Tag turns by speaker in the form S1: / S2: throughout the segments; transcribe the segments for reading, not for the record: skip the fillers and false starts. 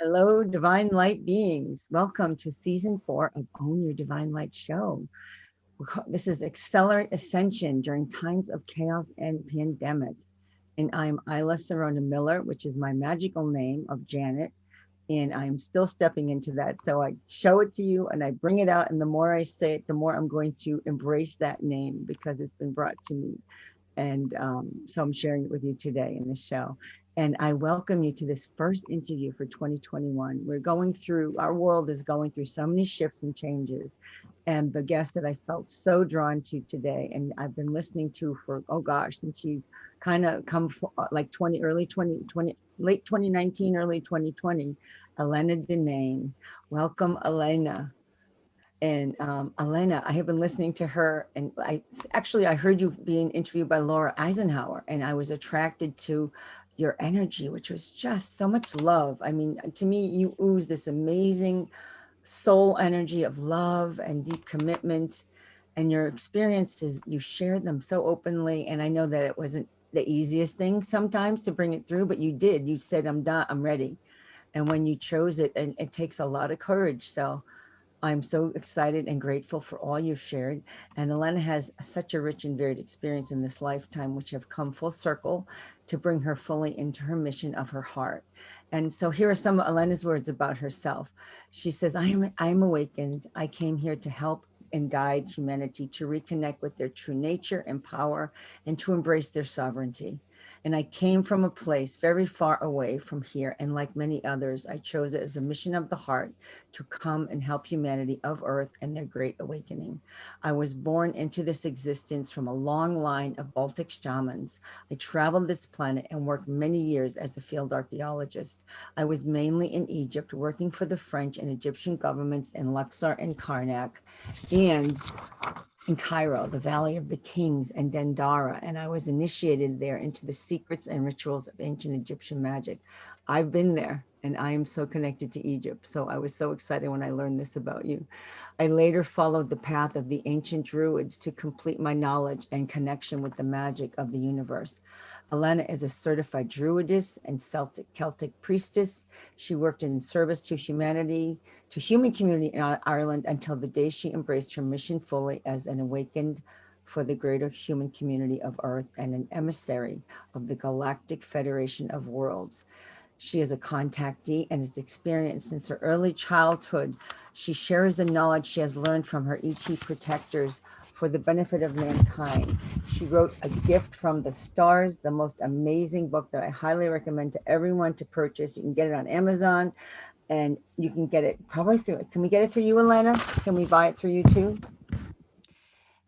S1: Hello, divine light beings. Welcome to season 4 of Own Your Divine Light show. This is Accelerate Ascension during times of chaos and pandemic. And I'm Isla Serona Miller, which is my magical name of Janet. And I'm still stepping into that. So I show it to you and I bring it out. And the more I say it, the more I'm going to embrace that name because it's been brought to me. And so I'm sharing it with you today in this show. And I welcome you to this first interview for 2021. Our world is going through so many shifts and changes. And the guest that I felt so drawn to today, and I've been listening to for, oh gosh, since she's kind of come like early 2020, late 2019, early 2020, Elena Danaan. Welcome, Elena. And Elena, I have been listening to her, and I heard you being interviewed by Laura Eisenhower, and I was attracted to your energy, which was just so much love. I mean, to me, you ooze this amazing soul energy of love and deep commitment, and your experiences, you shared them so openly. And I know that it wasn't the easiest thing sometimes to bring it through, but you did. You said, I'm done, I'm ready. And when you chose it, and it takes a lot of courage. So I'm so excited and grateful for all you've shared. And Elena has such a rich and varied experience in this lifetime, which have come full circle to bring her fully into her mission of her heart. And so here are some of Elena's words about herself. She says, I'm awakened. I came here to help and guide humanity to reconnect with their true nature and power and to embrace their sovereignty. And I came from a place very far away from here. And like many others, I chose it as a mission of the heart to come and help humanity of Earth and their great awakening. I was born into this existence from a long line of Baltic shamans. I traveled this planet and worked many years as a field archaeologist. I was mainly in Egypt, working for the French and Egyptian governments in Luxor and Karnak, and in Cairo, the Valley of the Kings, and Dendara, and I was initiated there into the secrets and rituals of ancient Egyptian magic. I've been there, and I am so connected to Egypt. So I was so excited when I learned this about you. I later followed the path of the ancient Druids to complete my knowledge and connection with the magic of the universe. Elena is a certified Druidess and Celtic priestess. She worked in service to humanity, to human community in Ireland until the day she embraced her mission fully as an awakened for the greater human community of Earth and an emissary of the Galactic Federation of Worlds. She is a contactee and has experienced since her early childhood. She shares the knowledge she has learned from her ET protectors for the benefit of mankind. She wrote A Gift from the Stars, the most amazing book that I highly recommend to everyone to purchase. You can get it on Amazon, and you can get it probably through, can we get it through you, Elena? Can we buy it through you too?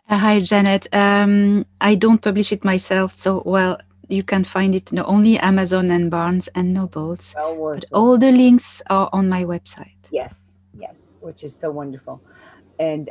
S2: Hi, Janet. I don't publish it myself, so you can find it not only Amazon and Barnes and Nobles,
S1: Well
S2: but
S1: worth it.
S2: all the links are on my website.
S1: Yes, which is so wonderful. And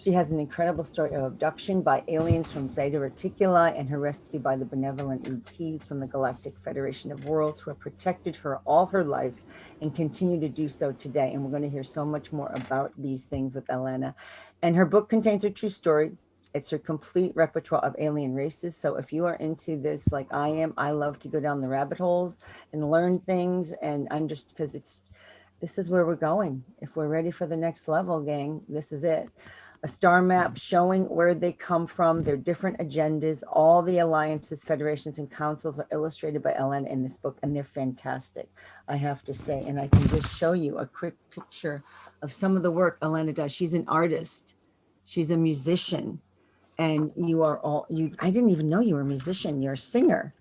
S1: she has an incredible story of abduction by aliens from Zeta Reticuli and her rescue by the benevolent ETs from the Galactic Federation of Worlds, who have protected her all her life and continue to do so today. And we're going to hear so much more about these things with Elena. And her book contains her true story. It's her complete repertoire of alien races. So if you are into this like I am, I love to go down the rabbit holes and learn things and understand, because this is where we're going. If we're ready for the next level, gang, this is it. A star map showing where they come from, their different agendas. All the alliances, federations, and councils are illustrated by Ellen in this book, and they're fantastic, I have to say. And I can just show you a quick picture of some of the work Elena does. She's an artist, she's a musician, and I didn't even know you were a musician. You're a singer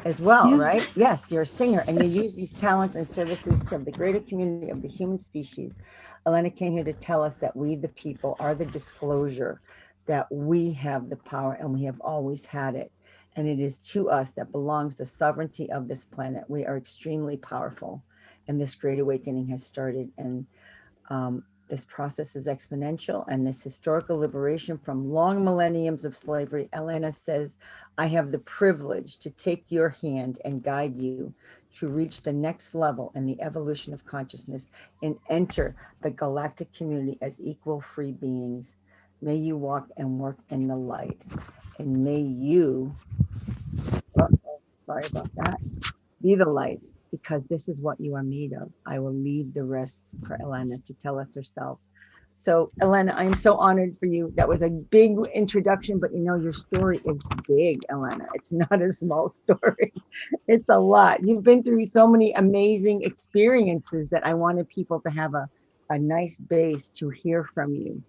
S1: as well,
S2: Yeah.
S1: right? Yes, you're a singer, and you use these talents and services to the greater community of the human species. Elena came here to tell us that we, the people, are the disclosure, that we have the power and we have always had it. And it is to us that belongs the sovereignty of this planet. We are extremely powerful, and this great awakening has started. And this process is exponential, and this historical liberation from long millenniums of slavery. Elena says, I have the privilege to take your hand and guide you to reach the next level in the evolution of consciousness and enter the galactic community as equal free beings. May you walk and work in the light, and may you, sorry about that, be the light because this is what you are made of. I will leave the rest for Elena to tell us herself. So, Elena, I am so honored for you. That was a big introduction, but your story is big, Elena. It's not a small story. It's a lot. You've been through so many amazing experiences that I wanted people to have a nice base to hear from you.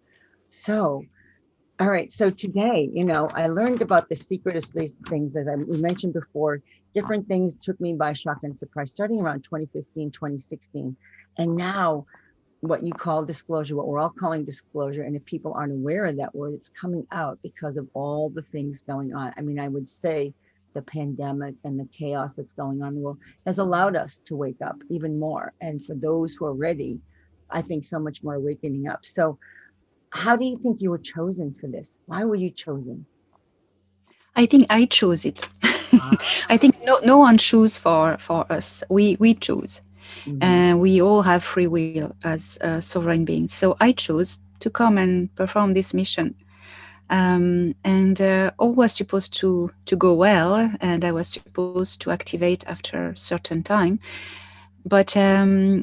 S1: So, all right. So today, I learned about the secret of space things, as we mentioned before. Different things took me by shock and surprise, starting around 2015, 2016. And now, what you call disclosure, what we're all calling disclosure. And if people aren't aware of that word, it's coming out because of all the things going on. I mean, I would say the pandemic and the chaos that's going on in the world has allowed us to wake up even more. And for those who are ready, I think so much more waking up. So, how do you think you were chosen for this? Why were you chosen?
S2: I think I chose it. I
S1: Ah,
S2: think no one choose for us. We choose.
S1: mhm.
S2: And we all have free will as sovereign beings. So I chose to come and perform this mission. And all was supposed to go well, and I was supposed to activate after a certain time. But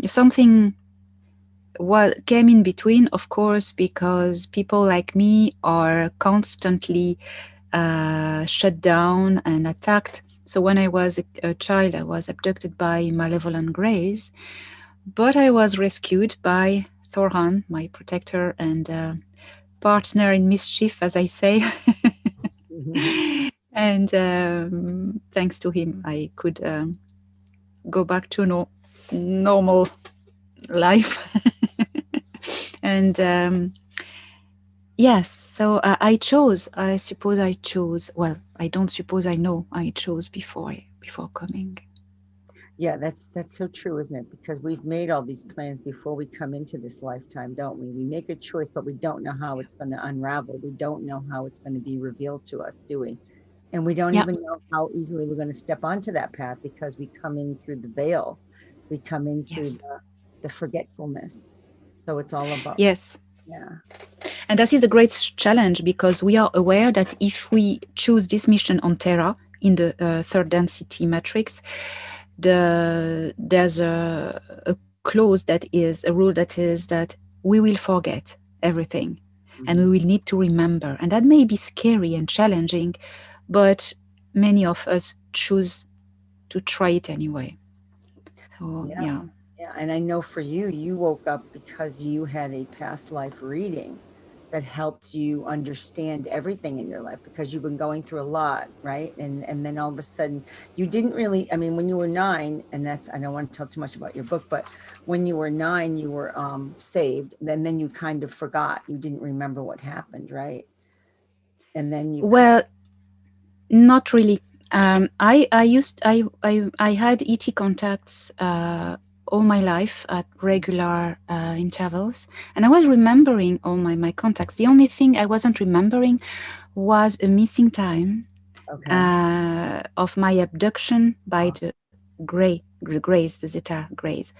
S2: something came in between, of course, because people like me are constantly shut down and attacked. So when I was a child, I was abducted by malevolent greys, but I was rescued by Thorhan, my protector and partner in mischief, as I say. And thanks to him, I could go back to normal life. And yes, so I chose. I suppose I chose. Well, I don't suppose I know. I chose before coming.
S1: Yeah, that's so true, isn't it? Because we've made all these plans before we come into this lifetime, don't we? We make a choice, but we don't know how it's going to unravel. We don't know how it's going to be revealed to us, do we? And we don't
S2: Yeah.
S1: even know how easily we're going to step onto that path because we come in through the veil. We come in through
S2: Yes.
S1: the forgetfulness. So it's all about,
S2: Yes.
S1: yeah.
S2: And that is the great challenge because we are aware that if we choose this mission on Terra in the third density matrix, there's a clause that is a rule that is that we will forget everything and we
S1: Mhm.
S2: will need to remember. And that may be scary and challenging, but many of us choose to try it anyway. So,
S1: Yeah.
S2: yeah.
S1: Yeah. And I know for you, you woke up because you had a past life reading that helped you understand everything in your life because you've been going through a lot, right? And then all of a sudden you didn't really, I mean, when you were 9, and that's, I don't want to tell too much about your book, but when you were 9, you were saved. Then you kind of forgot. You didn't remember what happened, right? And then you kind
S2: Well, not really. I had ET contacts all my life at regular intervals, and I was remembering all my contacts. The only thing I wasn't remembering was a missing time
S1: okay.
S2: of my abduction by
S1: Uh,
S2: the Greys, the Zeta Greys.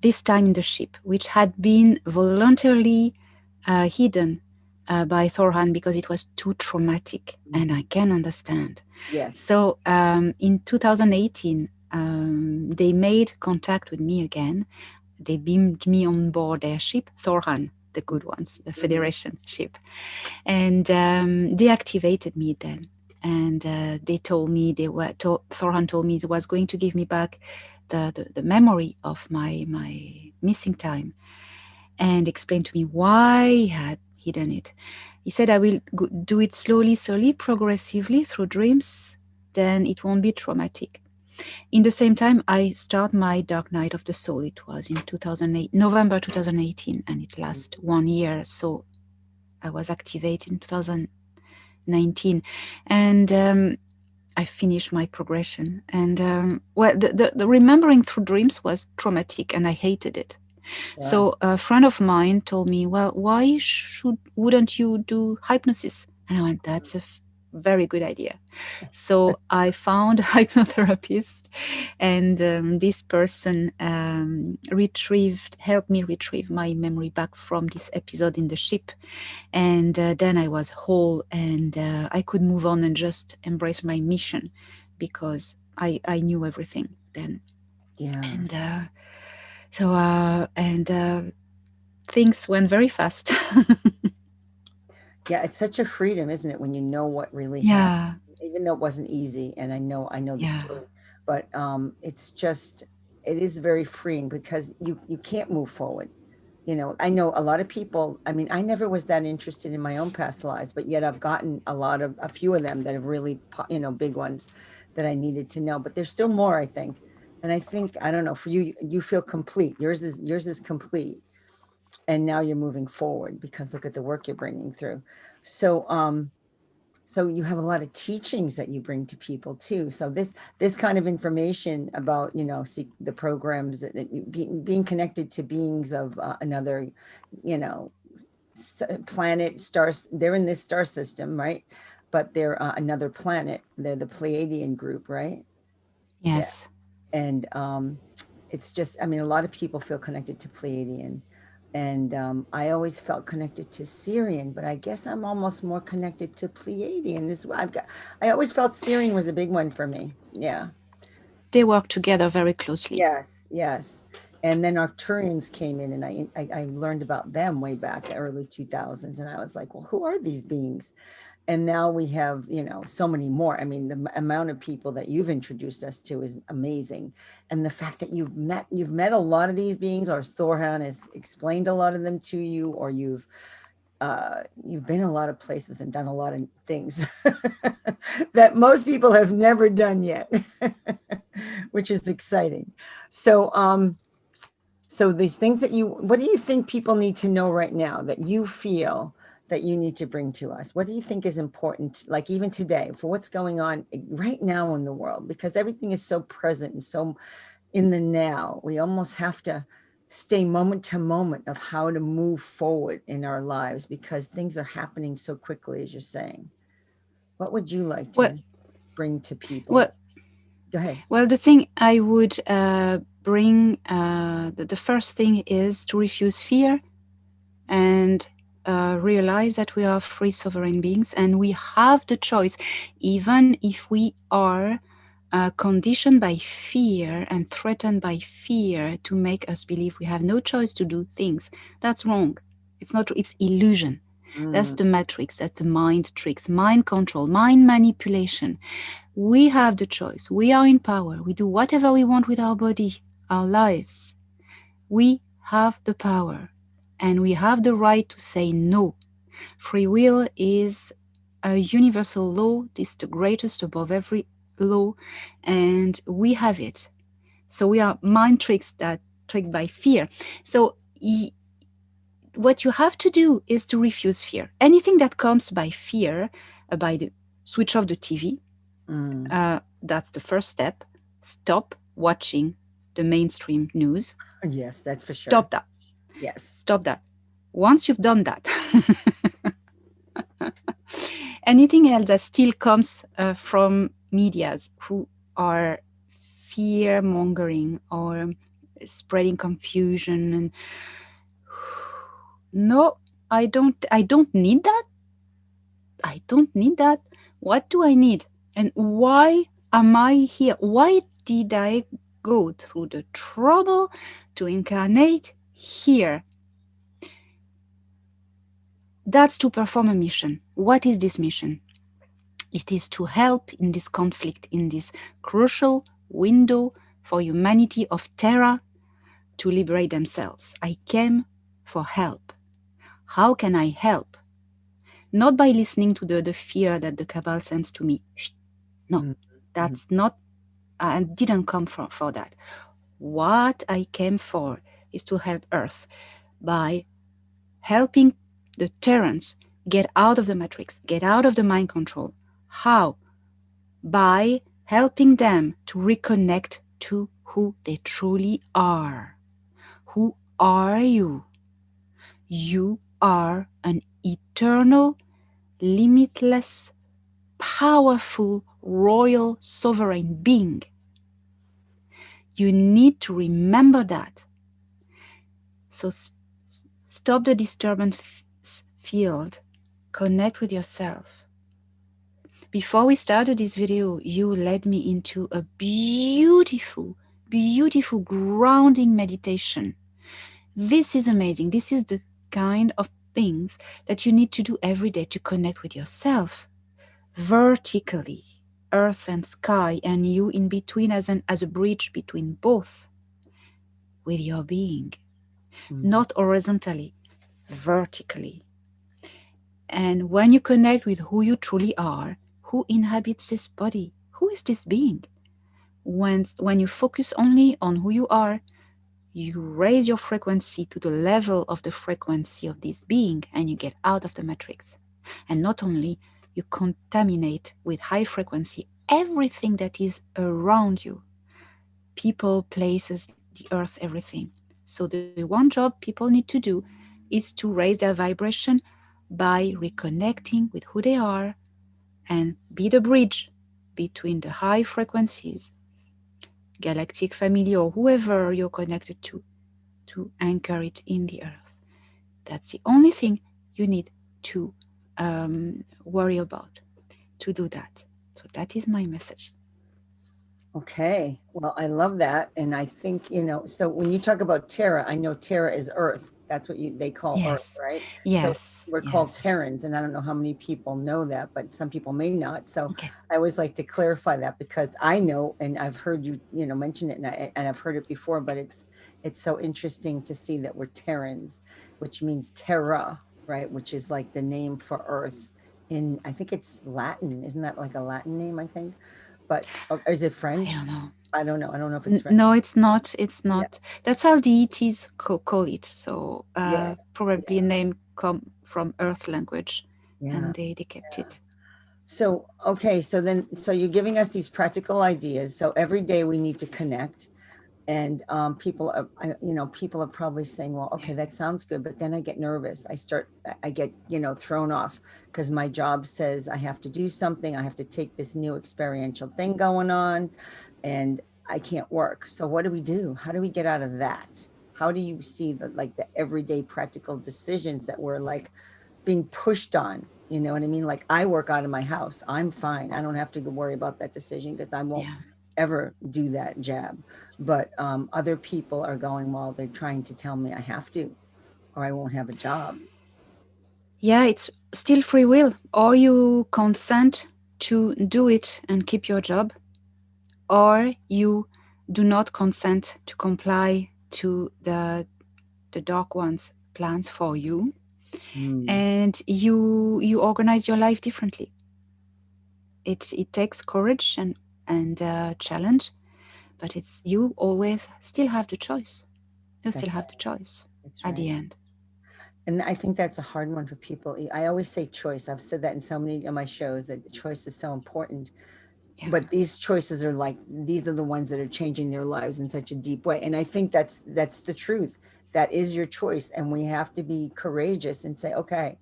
S2: This time in the ship, which had been voluntarily hidden by Thorhan because it was too traumatic, and I
S1: mhm.
S2: can understand.
S1: Yes.
S2: So in 2018, they made contact with me again. They beamed me on board their ship, Thorhan, the good ones, the
S1: Mhm.
S2: Federation ship, and they activated me then. And they told me Thorhan told me he was going to give me back the memory of my missing time, and explained to me why he had hidden it. He said, I will do it slowly, progressively through dreams, then it won't be traumatic. In the same time, I start my Dark Night of the Soul. It was in 2008, November 2018, and it lasts 1 year. So I was activated in 2019. And I finished my progression. And well, the remembering through dreams was traumatic, and I hated it.
S1: Yes.
S2: So a friend of mine told me, "Well, wouldn't you do hypnosis?" And I went, "That's a very good idea." So I found a hypnotherapist, and this person helped me retrieve my memory back from this episode in the ship, and then I was whole, and I could move on and just embrace my mission because I knew everything then.
S1: Yeah.
S2: And things went very fast.
S1: Yeah, it's such a freedom, isn't it, when you know what really happened,
S2: Yeah,
S1: even though it wasn't easy, and I know the
S2: yeah.
S1: story, but it's just it is very freeing because you can't move forward. I know a lot of people, I mean, I never was that interested in my own past lives, but yet I've gotten a few of them that have really, big ones that I needed to know, but there's still more, I think. And I think, I don't know, for you, you feel complete. Yours is complete, and now you're moving forward because look at the work you're bringing through. So you have a lot of teachings that you bring to people too. So this kind of information about see the programs being connected to beings of another, you know planet, stars. They're in this star system, right? But they're another planet. They're the Pleiadian group, right? Yeah.
S2: Yes.
S1: And it's just, I mean, a lot of people feel connected to Pleiadian, and I always felt connected to Syrian, but I guess I'm almost more connected to Pleiadian as well. I always felt Syrian was a big one for me. Yeah.
S2: They work together very closely.
S1: Yes, yes. And then Arcturians came in, and I learned about them way back early 2000s, and I was like, well, who are these beings? And now we have so many more. I mean, the amount of people that you've introduced us to is amazing, and the fact that you've met a lot of these beings, or Thorhan has explained a lot of them to you, or you've been a lot of places and done a lot of things that most people have never done yet, which is exciting. So these things what do you think people need to know right now that you feel that you need to bring to us? What do you think is important, like even today, for what's going on right now in the world? Because everything is so present and so in the now. We almost have to stay moment to moment of how to move forward in our lives because things are happening so quickly, as you're saying. What would you like
S2: Well,
S1: to bring to people?
S2: well,
S1: Go ahead.
S2: well. The thing I would bring, the first thing is to refuse fear and realize that we are free sovereign beings and we have the choice, even if we are conditioned by fear and threatened by fear to make us believe we have no choice to do things. That's wrong. It's not true. It's illusion. That's
S1: Mm,
S2: the matrix. That's the mind tricks, mind control, mind manipulation. We have the choice. We are in power. We do whatever we want with our body, our lives. We have the power and we have the right to say no. Free will is a universal law, this is the greatest above every law, and we have it. So we are mind tricks that tricked by fear. So what you have to do is to refuse fear. Anything that comes by fear, by the switch off the TV,
S1: mm.
S2: that's the first step. Stop watching the mainstream news.
S1: Yes, that's for sure.
S2: Stop that.
S1: Yes.
S2: Stop that. Once you've done that, anything else that still comes from medias who are fear mongering or spreading confusion and no, I don't need that. I don't need that. What do I need? And why am I here? Why did I go through the trouble to incarnate here? That's to perform a mission. What is this mission? It is to help in this conflict, in this crucial window for humanity of Terra to liberate themselves. I came for help. How can I help? Not by listening to the fear that the cabal sends to me. Shh, no,
S1: Mm, mhm,
S2: that's not, I didn't come for that. What I came for is to help Earth by helping the Terrans get out of the matrix, get out of the mind control. How? By helping them to reconnect to who they truly are. Who are you? You are an eternal, limitless, powerful, royal, sovereign being. You need to remember that. So stop the disturbance field, connect with yourself. Before we started this video, you led me into a beautiful, beautiful grounding meditation. This is amazing. This is the kind of things that you need to do every day to connect with yourself vertically, earth and sky, and you in between as a bridge between both with your being,
S1: Mhm.
S2: not horizontally, vertically. And when you connect with who you truly are, who inhabits this body, who is this being? When you focus only on who you are, you raise your frequency to the level of the frequency of this being and you get out of the matrix. And not only you contaminate with high frequency everything that is around you, people, places, the earth, everything. So the one job people need to do is to raise their vibration by reconnecting with who they are and be the bridge between the high frequencies, galactic family or whoever you're connected to anchor it in the earth. That's the only thing you need to worry about to do that. So that is my message.
S1: Okay. Well, I love that. And I think, so when you talk about Terra, I know Terra is Earth. That's what they call Earth,
S2: Yes,
S1: right? So
S2: yes,
S1: we're called
S2: yes.
S1: Terrans, and I don't know how many people know that, but some people may not. So
S2: Okay.
S1: I always like to clarify that because I know, and I've heard you, mention it, and I've heard it before, but it's so interesting to see that we're Terrans, which means Terra, right? Which is like the name for Earth in, I think it's Latin. Isn't that like a Latin name, I think? But is it
S2: I
S1: French?
S2: don't know.
S1: I don't know. I don't know if it's French.
S2: No, it's not. It's
S1: Yeah,
S2: not. That's how deities call it. So
S1: yeah,
S2: probably a name come from Earth language,
S1: yeah.
S2: and they kept it.
S1: So, okay, so you're giving us these practical ideas. So every day we need to connect. And people are probably saying, well,
S2: Yeah,
S1: okay, that sounds good, but then I get nervous. I get, thrown off because my job says I have to do something. I have to take this new experiential thing going on, and I can't work. So what do we do? How do we get out of that? How do you see the everyday practical decisions that we're like being pushed on? You know what I mean? Like I work out of my house. I'm fine. I don't have to worry about that decision because I won't
S2: yeah,
S1: ever do that jab. But other people are going, well, they're trying to tell me I have to, or I won't have a job.
S2: yeah. It's still free will, or you consent to do it and keep your job, or you do not consent to comply to the dark one's plans for you,
S1: Mm,
S2: and you organize your life differently. It takes courage and challenge, but it's you always still have the choice. You
S1: that's
S2: still have the choice
S1: that's
S2: at
S1: right.
S2: the end.
S1: And I think that's a hard one for people. I always say choice. I've said that in so many of my shows that choice is so important.
S2: Yeah,
S1: But these choices are like these are the ones that are changing their lives in such a deep way. And I think that's the truth. That is your choice, and we have to be courageous and say, okay,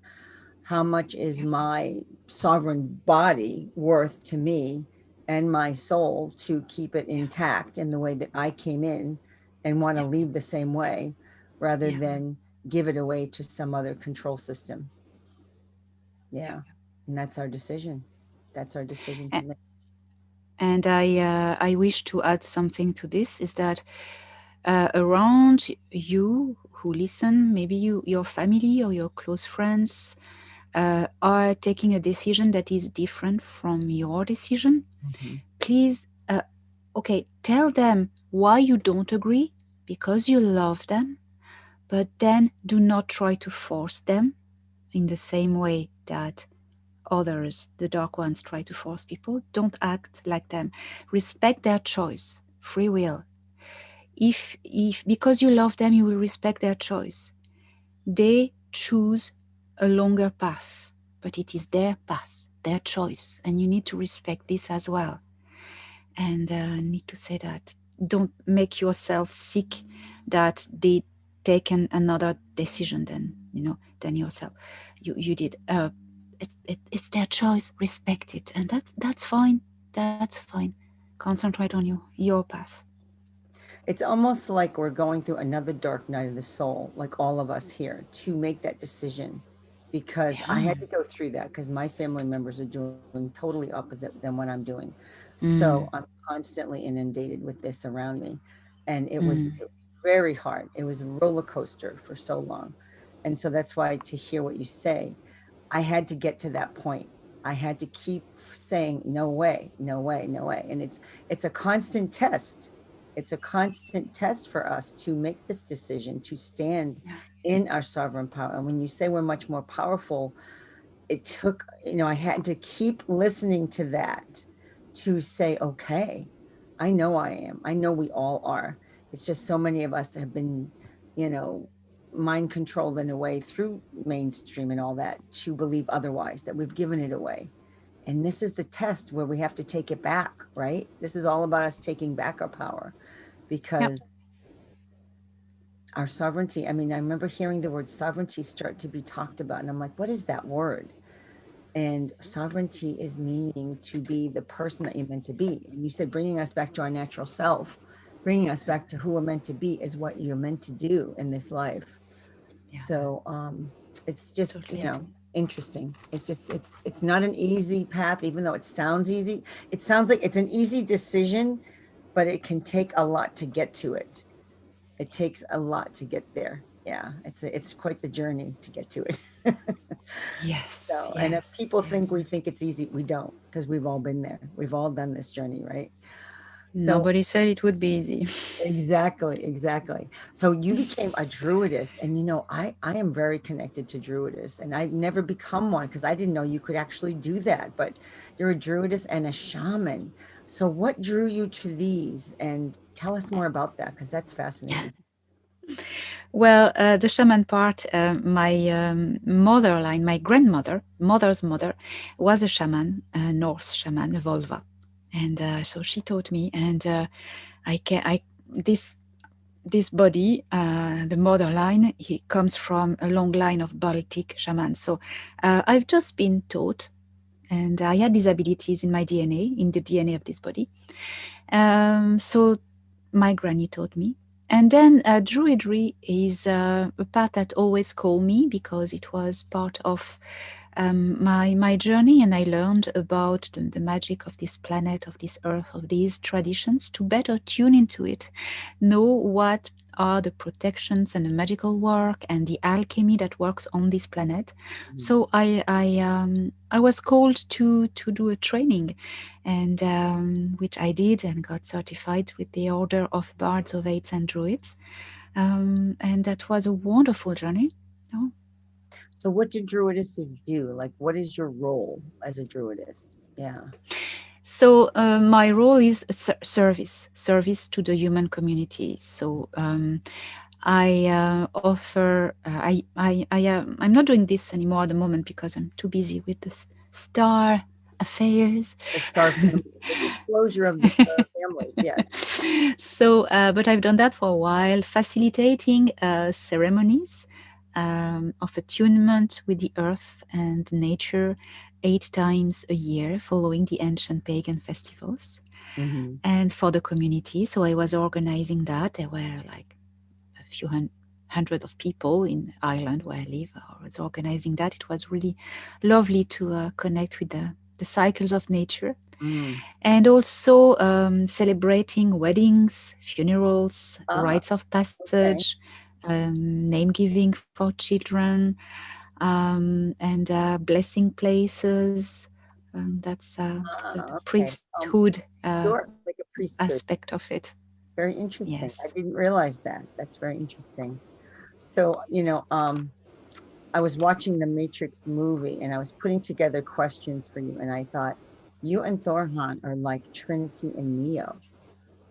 S1: how much is
S2: yeah,
S1: my sovereign body worth to me and my soul to keep it
S2: yeah,
S1: intact in the way that I came in and want to
S2: yeah,
S1: leave the same way rather
S2: yeah,
S1: than give it away to some other control system.
S2: yeah.
S1: Yeah. And that's our decision. That's our decision to
S2: A-
S1: make.
S2: And I wish to add something to this is that around you who listen, maybe your family or your close friends are taking a decision that is different from your decision.
S1: Mhm.
S2: Please, okay, tell them why you don't agree because you love them, but then do not try to force them in the same way that others, the dark ones, try to force people. Don't act like them. Respect their choice, free will. If because you love them, you will respect their choice. They choose a longer path, but it is their path, their choice, and you need to respect this as well. And need to say that don't make yourself sick that they taken another decision than yourself. You did. It's their choice. Respect it, and that's fine. That's fine. Concentrate on your path.
S1: It's almost like we're going through another dark night of the soul, like all of us here, to make that decision. Because I
S2: Yeah,
S1: had to go through that because my family members are doing totally opposite than what I'm doing. So I'm constantly inundated with this around me. And
S2: Mm.
S1: it was very hard. It was a roller coaster for so long. And so that's why to hear what you say, I had to get to that point. I had to keep saying, no way, no way, no way. And it's a constant test. It's a constant test for us to make this decision to stand
S2: Yeah.
S1: in our sovereign power. And when you say we're much more powerful, it took, I had to keep listening to that to say, okay, I know I am. I know we all are. It's just so many of us have been, you know, mind controlled in a way through mainstream and all that to believe otherwise, that we've given it away. And this is the test where we have to take it back, right? This is all about us taking back our power
S2: Yeah.
S1: because our sovereignty, I mean, I remember hearing the word sovereignty start to be talked about. And I'm like, what is that word? And sovereignty is meaning to be the person that you're meant to be. And you said bringing us back to our natural self, bringing us back to who we're meant to be is what you're meant to do in this life.
S2: Yeah.
S1: So it's just,
S2: Totally.
S1: interesting. It's not an easy path, even though it sounds easy. It sounds like it's an easy decision, but it can take a lot to get to it. It takes a lot to get there. Yeah, it's quite the journey to get to it.
S2: Yes.
S1: So, and if
S2: Yes.
S1: people think we
S2: Yes.
S1: think it's easy, we don't, because we've all been there. We've all done this journey, right? So,
S2: Nobody said it would be easy.
S1: exactly, exactly. So you became a druidess, and I am very connected to druidess, and I've never become one because I didn't know you could actually do that. But you're a druidess and a shaman. So what drew you to these? And tell us more about that because that's fascinating.
S2: Well, the shaman part, my mother line, my grandmother, mother's mother, was a shaman, a Norse shaman, a Volva. And so she taught me, and this this body, the mother line, he comes from a long line of Baltic shamans. So I've just been taught, and I had these abilities in my DNA, in the DNA of this body. So my granny taught me. And then Druidry is a part that always called me because it was part of my journey, and I learned about the magic of this planet, of this earth, of these traditions to better tune into it, know what are the protections and the magical work and the alchemy that works on this planet.
S1: Mhm.
S2: So I was called to do a training, and which I did and got certified with the Order of Bards of Aids and Druids, and that was a wonderful journey. Oh.
S1: So what do druidesses do? Like, what is your role as a druidess? Yeah.
S2: So my role is service to the human community. So I offer. I'm not doing this anymore at the moment because I'm too busy with the star affairs.
S1: The star families, the disclosure of the star families. Yes.
S2: So, but I've done that for a while, facilitating ceremonies of attunement with the earth and nature 8 times a year, following the ancient pagan festivals,
S1: Hmm.
S2: and for the community. So I was organizing that. There were like a few hundred of people in Ireland where I live. I was organizing that. It was really lovely to connect with the cycles of nature,
S1: Mm.
S2: and also celebrating weddings, funerals,
S1: Ah,
S2: rites of
S1: okay.
S2: passage, name giving for children, and blessing places. That's the
S1: Ah, okay.
S2: priesthood
S1: Sure. Like a priesthood.
S2: aspect of it.
S1: Very interesting. I
S2: Yes.
S1: didn't realize that. That's very interesting. So, I was watching the Matrix movie and I was putting together questions for you, and I thought, you and Thorhan are like Trinity and Neo.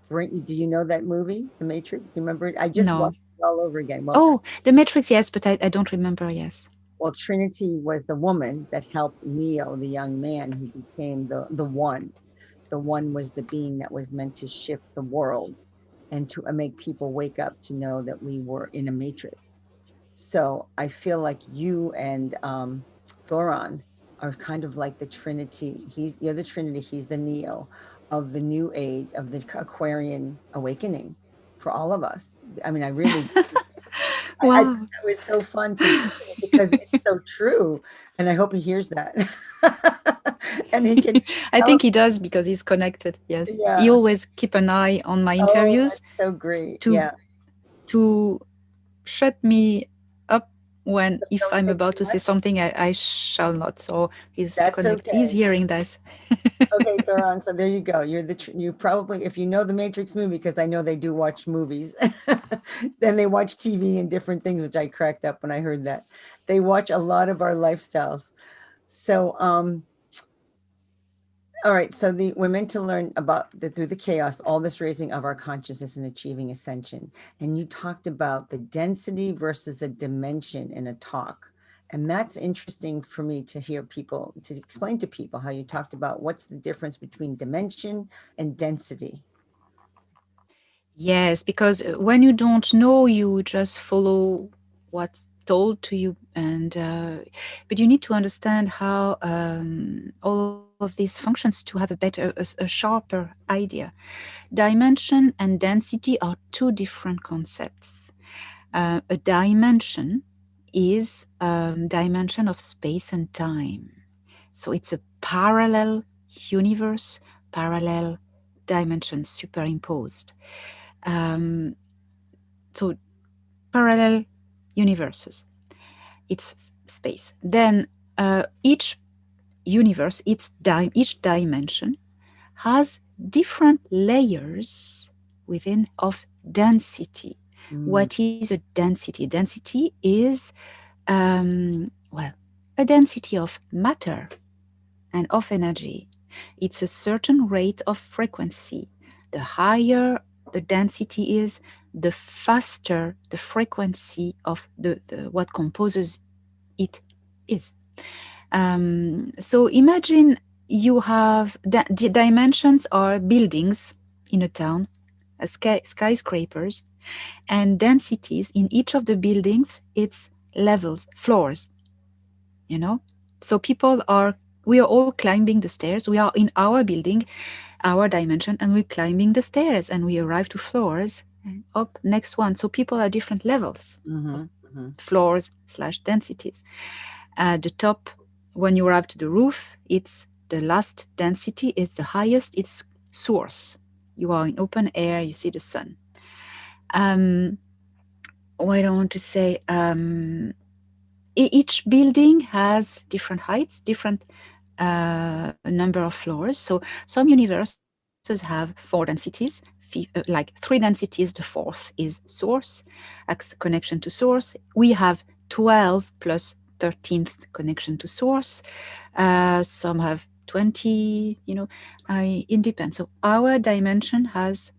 S1: Do you know that movie, The Matrix? Do you remember it? I just
S2: No.
S1: watched it all over again.
S2: Oh, the Matrix, yes, but I don't remember, yes.
S1: Well, Trinity was the woman that helped Neo, the young man who became the one. The one was the being that was meant to shift the world and to make people wake up to know that we were in a matrix. So I feel like you and Thoron are kind of like the Trinity. You're the Trinity. He's the Neo of the new age of the Aquarian awakening for all of us. I mean, I really I
S2: Wow.
S1: thought that was so fun to listen because it's so true, and I hope he hears that. And he can
S2: I
S1: tell,
S2: think he does because he's connected. Yes, he
S1: yeah.
S2: always keep an eye on my
S1: Oh,
S2: interviews
S1: that's so great.
S2: to
S1: Yeah.
S2: to shut me up when if
S1: Don't
S2: I'm
S1: say
S2: about
S1: too
S2: to say
S1: much.
S2: something I shall not. So he's
S1: That's
S2: connected. He's
S1: okay.
S2: hearing this.
S1: Okay, Theron. So there you go. You probably, if you know the Matrix movie, because I know they do watch movies, then they watch TV and different things, which I cracked up when I heard that. They watch a lot of our lifestyles. So, all right. So we're meant to learn about through the chaos, all this raising of our consciousness and achieving ascension. And you talked about the density versus the dimension in a talk. And that's interesting for me to hear people, to explain to people how you talked about what's the difference between dimension and density.
S2: Yes, because when you don't know, you just follow what's told to you, and but you need to understand how all of these functions to have a better, a sharper idea. Dimension and density are two different concepts. A dimension is dimension of space and time, so it's a parallel universe, parallel dimension superimposed. Um, so parallel universes. It's space. Then each universe, each dimension has different layers within of density.
S1: Mm,
S2: What is a density? Density is well, a density of matter and of energy. It's a certain rate of frequency. The higher the density is, the faster the frequency of the what composes it is. So imagine you have the dimensions are buildings in a town, skyscrapers, and densities in each of the buildings. It's levels, floors, you know. So we are all climbing the stairs. We are in our building, our dimension, and we're climbing the stairs, and we arrive to floors and up next one. So people are different levels of
S1: mm-hmm, mm-hmm.
S2: floors slash densities. At the top, when you arrive to the roof, it's the last density, it's the highest, it's source. You are in open air, you see the sun. um what I want to say, each building has different heights, different number of floors. So some universes have four densities, like three densities. The fourth is source, connection to source. We have 12 plus 13th connection to source. Some have 20, it depends. So our dimension has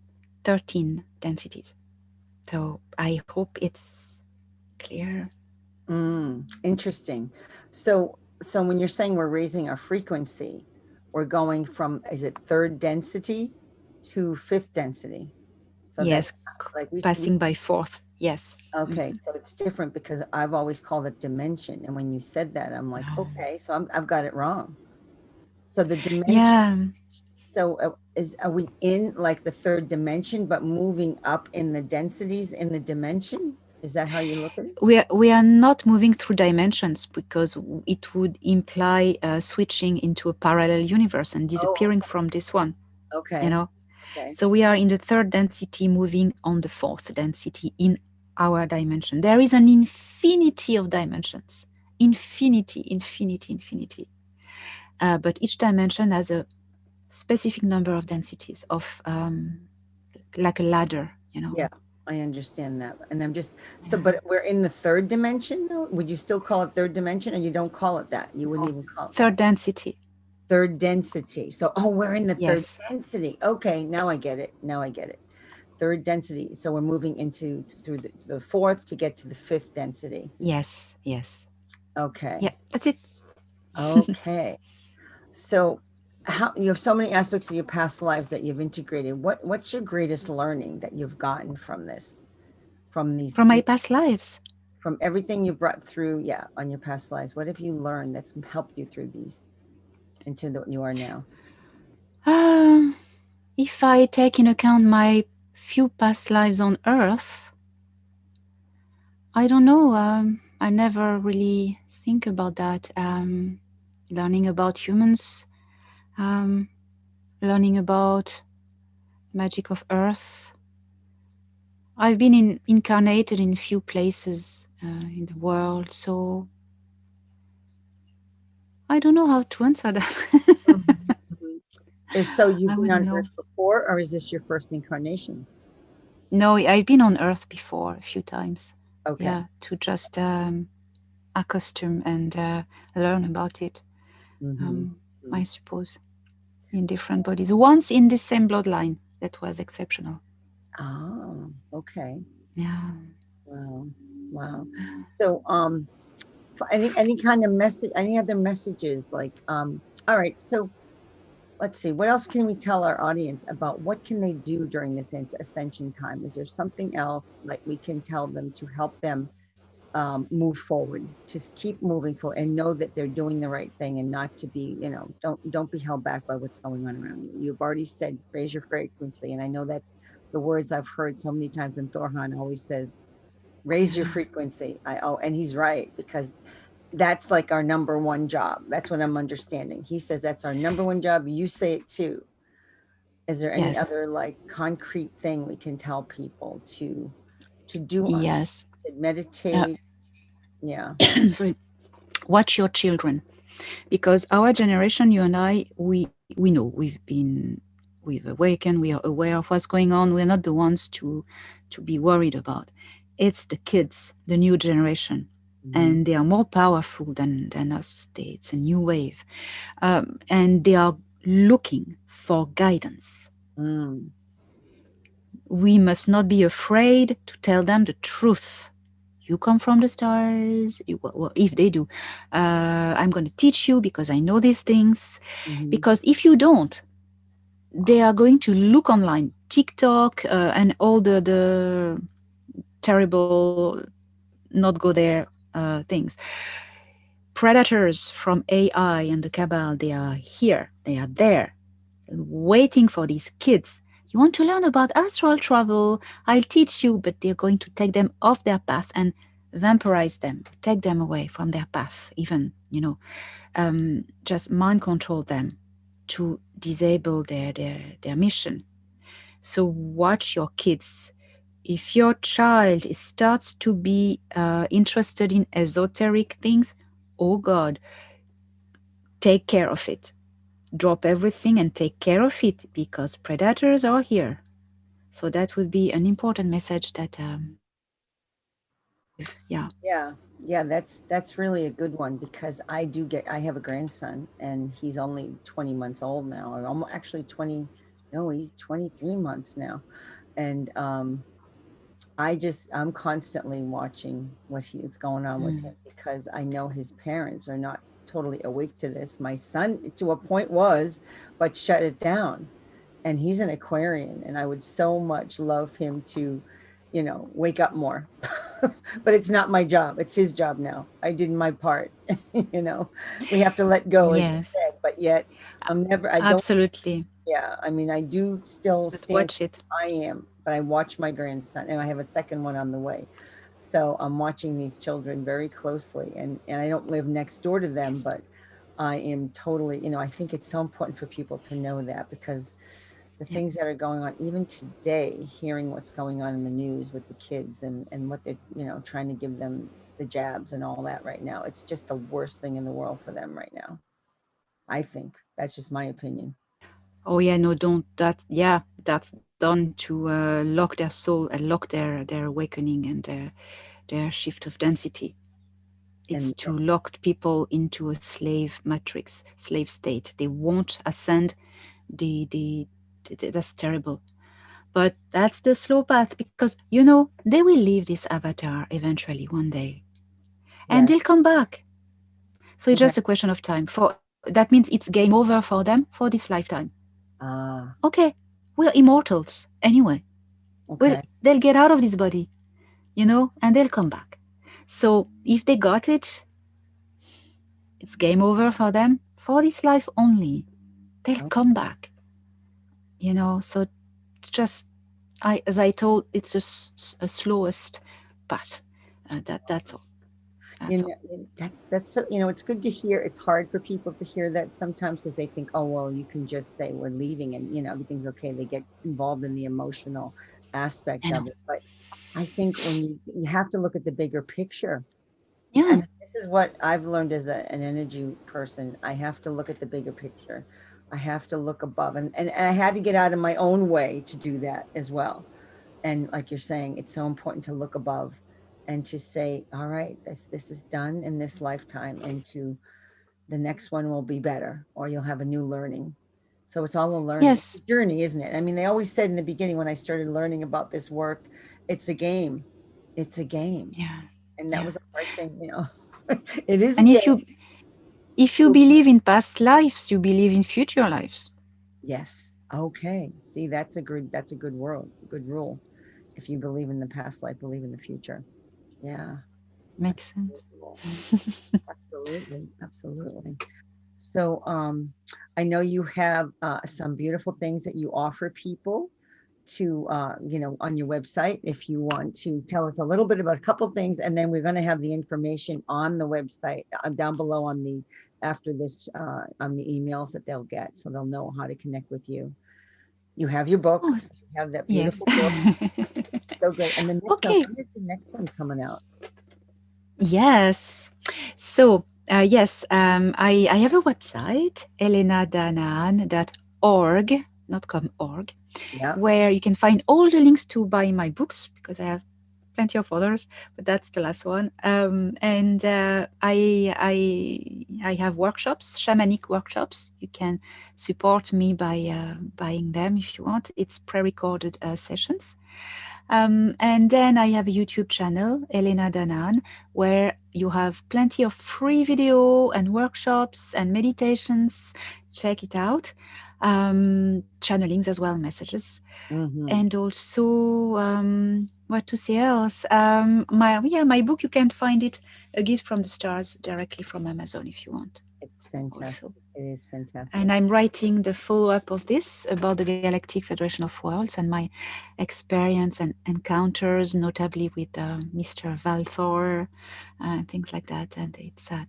S2: 13 densities. So I hope it's clear.
S1: Interesting. So when you're saying we're raising our frequency, we're going from, is it third density to fifth density? So
S2: Yes,
S1: that's like we
S2: passing by fourth. Yes.
S1: okay.
S2: Mhm.
S1: So it's different because I've always called it dimension, and when you said that, I'm like,
S2: Oh.
S1: okay, so I've got it wrong. So the dimension.
S2: Yeah,
S1: So are we in like the third dimension, but moving up in the densities in the dimension? Is that how you look at it?
S2: we are not moving through dimensions because it would imply switching into a parallel universe and
S1: Oh,
S2: disappearing from this one. You
S1: okay.
S2: know,
S1: Okay.
S2: so we are in the third density, moving on the fourth density in our dimension. There is an infinity of dimensions, infinity, infinity, infinity. But each dimension has a specific number of densities of like a ladder.
S1: Yeah, I understand that. And I'm just so,
S2: Yeah.
S1: but we're in the third dimension though. Would you still call it third dimension, or you don't call it that? You wouldn't
S2: No.
S1: even call it
S2: Third
S1: that.
S2: density.
S1: Third density. So, oh, we're in the third
S2: Yes.
S1: density. Okay, now I get it. Now I get it. Third density. So we're moving into through the fourth to get to the fifth density.
S2: Yes. Yes. Yeah.
S1: Okay.
S2: That's it.
S1: Okay. So how you have so many aspects of your past lives that you've integrated. What's your greatest learning that you've gotten from this? From these,
S2: From my past lives.
S1: from everything you brought through, yeah, on your past lives, what have you learned that's helped you through these into what you are now?
S2: Um, if I take in account my few past lives on Earth, I don't know. I never really think about that. Learning about humans. um, learning about magic of earth. I've been incarnated in few places in the world, so I don't know how to answer that.
S1: Mhm, mhm. So you've
S2: I
S1: been
S2: wouldn't
S1: on
S2: know.
S1: Earth before, or is this your first incarnation?
S2: No, I've been on Earth before a few times.
S1: Okay.
S2: Yeah, to just accustom and learn about it.
S1: Mm-hmm.
S2: Um, I suppose in different bodies. Once in the same bloodline, that was exceptional.
S1: Oh, okay.
S2: Yeah.
S1: Wow. Wow. So, any kind of message, any other messages, like, all right. So let's see, what else can we tell our audience about what can they do during this ascension time? Is there something else like we can tell them to help them move forward, just keep moving forward and know that they're doing the right thing and not to be, don't be held back by what's going on around you. You've already said raise your frequency. And I know that's the words I've heard so many times, and Thorhan always says, raise your
S2: Yeah.
S1: frequency. And he's right, because that's like our number one job. That's what I'm understanding. He says that's our number one job. You say it too. Is there any
S2: Yes.
S1: other like concrete thing we can tell people to do on
S2: Yes.
S1: to meditate? Yeah.
S2: Sorry. Watch your children, because our generation, you and I, we know we've awakened. We are aware of what's going on. We're not the ones to be worried about. It's the kids, the new generation,
S1: Mhm.
S2: and they are more powerful than us. It's a new wave, and they are looking for guidance.
S1: Mm.
S2: We must not be afraid to tell them the truth. You come from the stars. Well, if they do, I'm going to teach you because I know these things.
S1: Mhm.
S2: Because if you don't, they are going to look online, TikTok, and all the terrible, not go there things. Predators from AI and the cabal, they are here, they are there, waiting for these kids. You want to learn about astral travel? I'll teach you, but they're going to take them off their path and vampirize them, take them away from their path, even, just mind control them to disable their mission. So watch your kids. If your child starts to be interested in esoteric things, oh God, take care of it. Drop everything and take care of it because predators are here. So that would be an important message that I would give. Yeah.
S1: Yeah. Yeah, that's really a good one, because I have a grandson, and he's only 20 months old now, or almost actually 20, no, he's 23 months now. And I'm constantly watching what he is going on with him,
S2: Mm.
S1: because I know his parents are not totally awake to this. My son, to a point, was, but shut it down. And he's an Aquarian, and I would so much love him to, wake up more. But it's not my job. It's his job now. I did my part. you know, we have to let go, as you
S2: Yes,
S1: said, but yet I don't,
S2: absolutely.
S1: yeah, I mean, I do still
S2: But
S1: stand
S2: watch it.
S1: I am, but I watch my grandson, and I have a second one on the way. So I'm watching these children very closely, and I don't live next door to them, but I am totally, I think it's so important for people to know that, because the
S2: Yeah.
S1: things that are going on even today, hearing what's going on in the news with the kids, and what they're, trying to give them the jabs and all that right now. It's just the worst thing in the world for them right now. I think that's just my opinion.
S2: Oh yeah, no, don't that. Yeah, that's done to lock their soul and lock their awakening and their shift of density. It's
S1: And
S2: to lock people into a slave matrix, slave state. They won't ascend. That's terrible. But that's the slow path because they will leave this avatar eventually one day, and
S1: yes,
S2: they'll come back. So it's
S1: okay.
S2: just a question of time. For that means it's game over for them for this lifetime.
S1: Ah,
S2: Okay, we're immortals anyway. Well,
S1: okay.
S2: they'll get out of this body, and they'll come back. So if they got it, it's game over for them for this life only. They'll
S1: Oh,
S2: come back, So just as I told, it's a slowest path. That's all. That's all.
S1: That's so, it's good to hear. It's hard for people to hear that sometimes because they think, oh well, you can just say we're leaving and everything's okay. They get involved in the emotional aspect
S2: I
S1: of
S2: know.
S1: it. But I think when you have to look at the bigger picture.
S2: Yeah.
S1: And this is what I've learned as an energy person. I have to look at the bigger picture. I have to look above, and I had to get out of my own way to do that as well. And like you're saying, it's so important to look above and to say, all right, this is done in this lifetime, and to the next one will be better, or you'll have a new learning. So it's all a learning. It's
S2: Yes.
S1: a journey, isn't it? I mean, they always said in the beginning when I started learning about this work, it's a game. It's a game.
S2: Yeah.
S1: And that
S2: Yeah.
S1: was a hard thing. It is a
S2: And
S1: game.
S2: if you believe in past lives, you believe in future lives.
S1: Yes. Okay. See, that's a good world, good rule. If you believe in the past life, believe in the future. Yeah. That's
S2: Makes sense.
S1: beautiful. Absolutely. Absolutely. So, I know you have some beautiful things that you offer people to, on your website. If you want to tell us a little bit about a couple things, and then we're going to have the information on the website down below on the after this on the emails that they'll get, so they'll know how to connect with you. You have your book.
S2: Oh,
S1: So you have that
S2: yes.
S1: beautiful book. So great. And the next one,
S2: Okay.
S1: when is the next one coming out?
S2: Yes. So, yes, I have a website, elenadanaan.org, not com org,
S1: Yeah.
S2: where you can find all the links to buy my books because I have plenty of others, but that's the last one. And I have workshops, shamanic workshops. You can support me by buying them if you want. It's pre-recorded sessions. And then I have a YouTube channel, Elena Danaan, where you have plenty of free video and workshops and meditations. Check it out. Channelings as well, messages.
S1: Mm-hmm.
S2: And also, what to say else? My book, you can find it, A Gift from the Stars, directly from Amazon if you want.
S1: It's
S2: Also.
S1: fantastic. It is fantastic.
S2: And I'm writing the follow up of this about the Galactic Federation of Worlds and my experience and encounters, notably with Mr. Valthor, things like that. And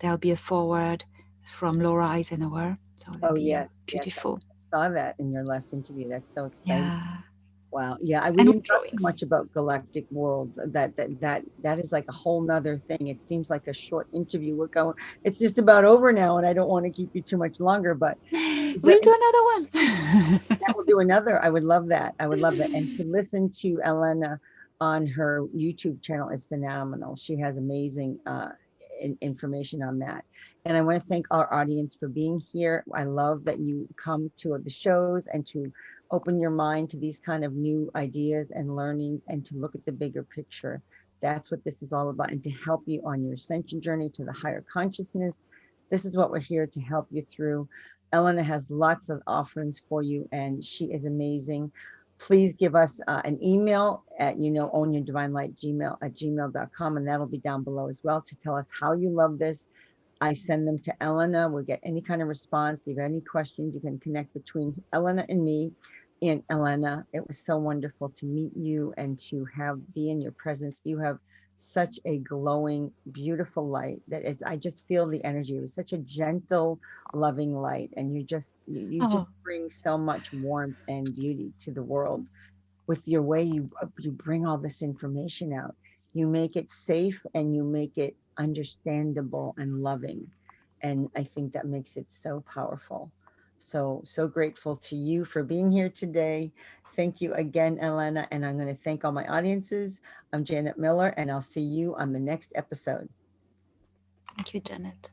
S2: there'll be a forward from Laura Eisenhower. So it'll
S1: Oh,
S2: be
S1: yes. Yes. I
S2: beautiful.
S1: saw that in your last interview. That's so exciting.
S2: Yeah.
S1: Wow. Yeah. We
S2: And with
S1: didn't talk too
S2: drawings.
S1: much about galactic worlds. That is like a whole nother thing. It seems like a short interview. It's just about over now, and I don't want to keep you too much longer, but is there
S2: We'll do another one.
S1: that will do another. I would love that. I would love that. And to listen to Elena on her YouTube channel is phenomenal. She has amazing information on that. And I want to thank our audience for being here. I love that you come to the shows and to open your mind to these kind of new ideas and learnings and to look at the bigger picture. That's what this is all about. And to help you on your ascension journey to the higher consciousness. This is what we're here to help you through. Elena has lots of offerings for you, and she is amazing. Please give us an email at, own your divine light gmail at gmail.com, and that'll be down below as well to tell us how you love this. I send them to Elena. We'll get any kind of response. If you have any questions, you can connect between Elena and me. And Elena, it was so wonderful to meet you and to be in your presence. You have such a glowing, beautiful light that is, I just feel the energy. It was such a gentle, loving light. And you just
S2: Oh,
S1: bring so much warmth and beauty to the world with your way you bring all this information out. You make it safe and you make it understandable and loving. And I think that makes it so powerful. So grateful to you for being here today. Thank you again, Elena. And I'm going to thank all my audiences. I'm Janet Miller, and I'll see you on the next episode.
S2: thank you, Janet.